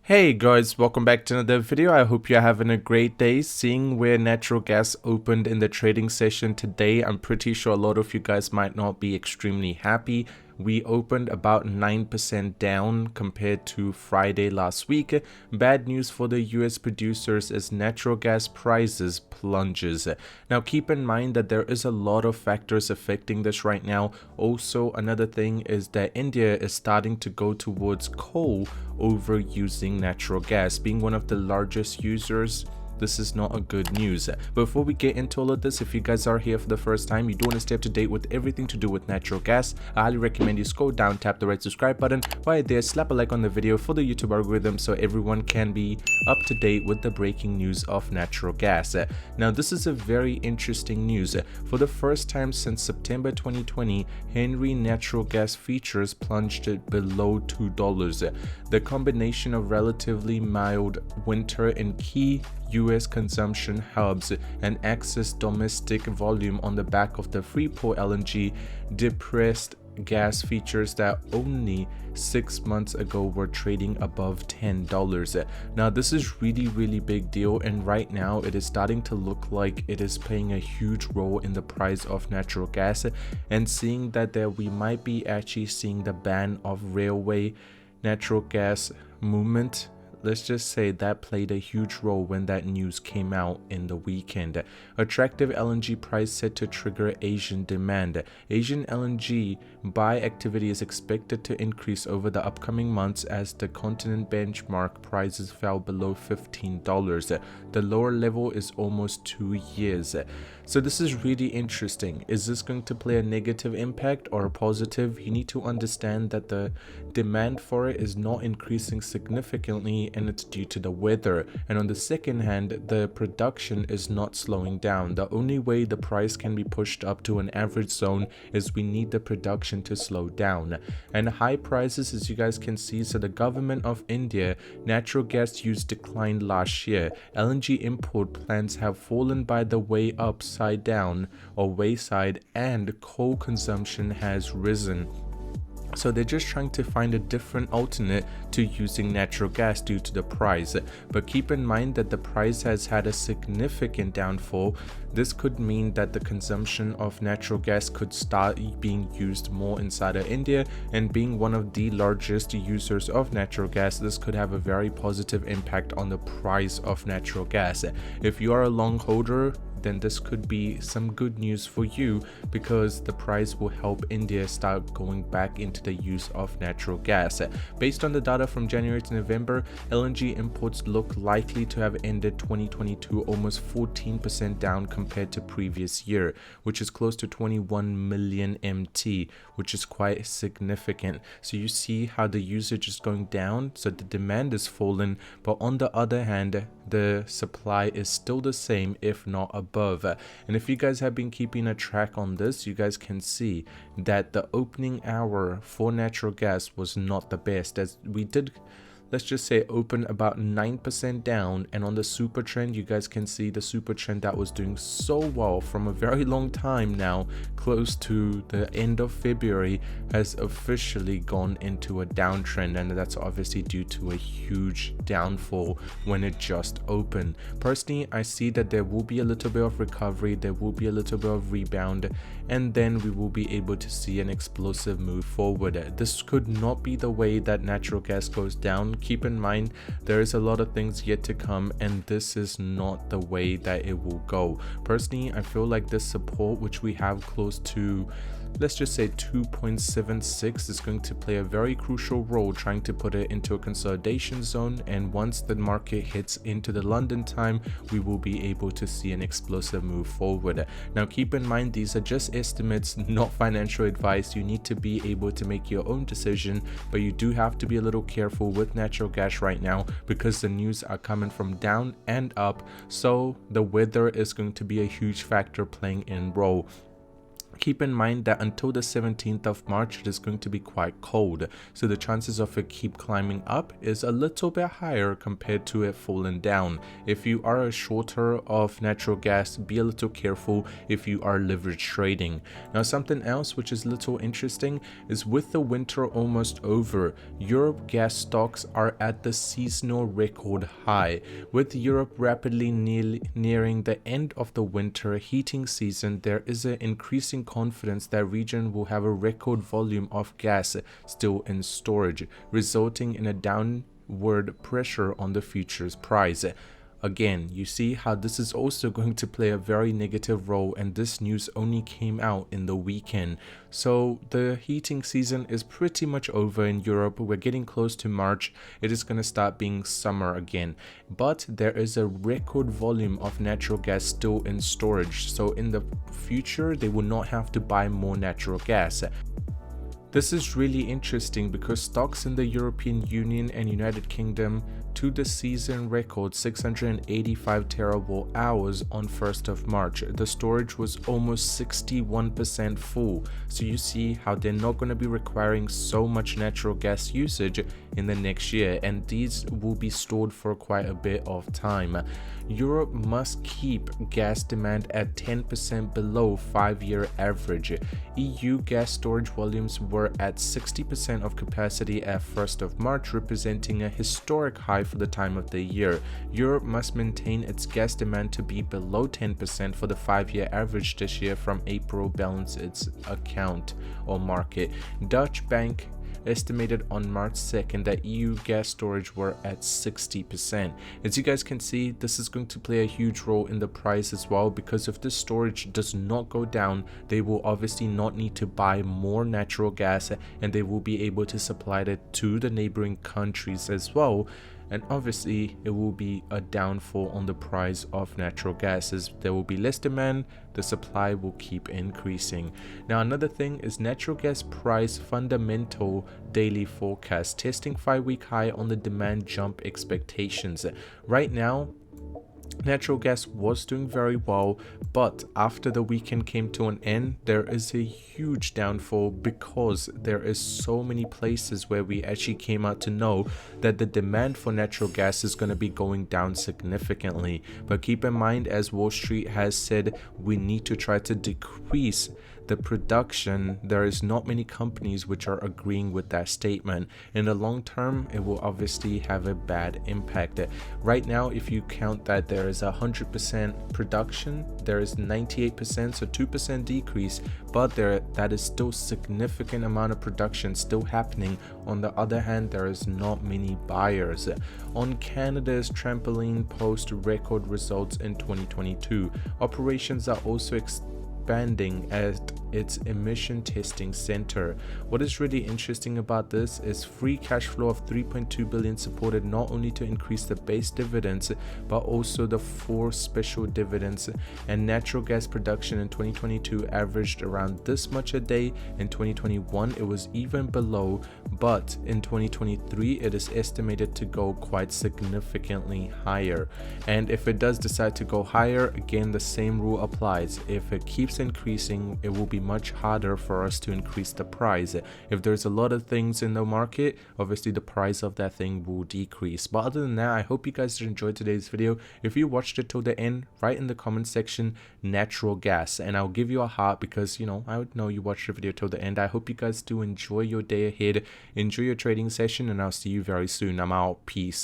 Hey guys, welcome back to another video. I hope you're having a great day. Seeing where natural gas opened in the trading session today, I'm pretty sure a lot of you guys might not be extremely happy. We opened about 9% down compared to Friday last week. Bad news for the US producers as natural gas prices plunges. Now keep in mind that there is a lot of factors affecting this right now. Also, another thing is that India is starting to go towards coal over using natural gas. Being one of the largest users, this is not a good news. Before we get into all of this, if you guys are here for the first time, you do want to stay up to date with everything to do with natural gas, I highly recommend you scroll down, tap the red subscribe button. While there, slap a like on the video for the YouTube algorithm so everyone can be up to date with the breaking news of natural gas. Now this is a very interesting news. For the first time since September 2020, Henry natural gas futures plunged below $2. The combination of relatively mild winter in key US consumption hubs and excess domestic volume on the back of the Freeport LNG depressed gas features that only 6 months ago were trading above $10. Now this is really big deal, and right now it is starting to look like it is playing a huge role in the price of natural gas, and seeing that we might be actually seeing the ban of railway natural gas movement. Let's just say that played a huge role when that news came out in the weekend. Attractive LNG price set to trigger Asian demand. Asian LNG buy activity is expected to increase over the upcoming months as the continent benchmark prices fell below $15. The lower level is almost 2 years. So this is really interesting. Is this going to play a negative impact or a positive? You need to understand that the demand for it is not increasing significantly, and it's due to the weather. And on the second hand, the production is not slowing down. The only way the price can be pushed up to an average zone is we need the production to slow down. And high prices, as you guys can see, so the government of India, natural gas use declined last year. LNG import plans have fallen by the way upside down or wayside, and coal consumption has risen. So they're just trying to find a different alternate to using natural gas due to the price. But keep in mind that the price has had a significant downfall. This could mean that the consumption of natural gas could start being used more inside of India, and being one of the largest users of natural gas, this could have a very positive impact on the price of natural gas. If you are a long holder, then this could be some good news for you, because the price will help India start going back into the use of natural gas. Based on the data from January to November, LNG imports look likely to have ended 2022 almost 14% down compared to previous year, which is close to 21 million MT, which is quite significant. So you see how the usage is going down, so the demand is fallen, but on the other hand, the supply is still the same, if not above. And if you guys have been keeping a track on this, you guys can see that the opening hour for natural gas was not the best, as we did, let's just say, open about 9% down. And on the super trend, you guys can see the super trend that was doing so well from a very long time now, close to the end of February, has officially gone into a downtrend, and that's obviously due to a huge downfall when it just opened. Personally, I see that there will be a little bit of recovery, there will be a little bit of rebound, and then we will be able to see an explosive move forward. This could not be the way that natural gas goes down. Keep in mind, there is a lot of things yet to come, and this is not the way that it will go. Personally, I feel like this support, which we have close to, let's just say 2.76, is going to play a very crucial role trying to put it into a consolidation zone, and once the market hits into the London time, we will be able to see an explosive move forward. Now keep in mind, these are just estimates, not financial advice. You need to be able to make your own decision, but you do have to be a little careful with natural gas right now, because the news are coming from down and up, so the weather is going to be a huge factor playing in role. Keep in mind that until the 17th of March, it is going to be quite cold, so the chances of it keep climbing up is a little bit higher compared to it falling down. If you are a shorter of natural gas, be a little careful if you are leverage trading. Now, something else which is a little interesting is with the winter almost over, Europe gas stocks are at the seasonal record high. With Europe rapidly nearing the end of the winter heating season, there is an increasing confidence that region will have a record volume of gas still in storage, resulting in a downward pressure on the futures price. Again, you see how this is also going to play a very negative role, and this news only came out in the weekend. So the heating season is pretty much over in Europe. We're getting close to March. It is going to start being summer again. But there is a record volume of natural gas still in storage. So in the future, they will not have to buy more natural gas. This is really interesting because stocks in the European Union and United Kingdom to the season record 685 terawatt hours on 1st of March. The storage was almost 61% full. So you see how they're not going to be requiring so much natural gas usage in the next year, and these will be stored for quite a bit of time. Europe must keep gas demand at 10% below 5-year average. EU gas storage volumes were at 60% of capacity at 1st of March, representing a historic high for the time of the year. Europe must maintain its gas demand to be below 10% for the 5-year average this year from April balance its account or market. Dutch bank estimated on March 2nd that EU gas storage were at 60%. As you guys can see, this is going to play a huge role in the price as well, because if this storage does not go down, they will obviously not need to buy more natural gas, and they will be able to supply it to the neighboring countries as well. And obviously it will be a downfall on the price of natural gas as there will be less demand, the supply will keep increasing. Now, another thing is natural gas price fundamental daily forecast, testing 5-week high on the demand jump expectations. Right now, natural gas was doing very well, but after the weekend came to an end, there is a huge downfall because there is so many places where we actually came out to know that the demand for natural gas is going to be going down significantly. But keep in mind, as Wall Street has said, we need to try to decrease the production. There is not many companies which are agreeing with that statement. In the long term, it will obviously have a bad impact. Right now, if you count that there is 100% production, there is 98%, so 2% decrease, but that is still significant amount of production still happening. On the other hand, there is not many buyers. On Canada's trampoline post record results in 2022, operations are also expanding at its emission testing center. What is really interesting about this is free cash flow of 3.2 billion supported not only to increase the base dividends but also the 4 special dividends, and natural gas production in 2022 averaged around this much a day. In 2021 it was even below, but in 2023 it is estimated to go quite significantly higher. And if it does decide to go higher, again the same rule applies. If it keeps increasing, it will be much harder for us to increase the price. If there's a lot of things in the market, obviously the price of that thing will decrease. But other than that, I hope you guys enjoyed today's video. If you watched it till the end, write in the comment section natural gas and I'll give you a heart, because I would know you watched the video till the end. I hope you guys do enjoy your day ahead, enjoy your trading session, and I'll see you very soon. I'm out. Peace.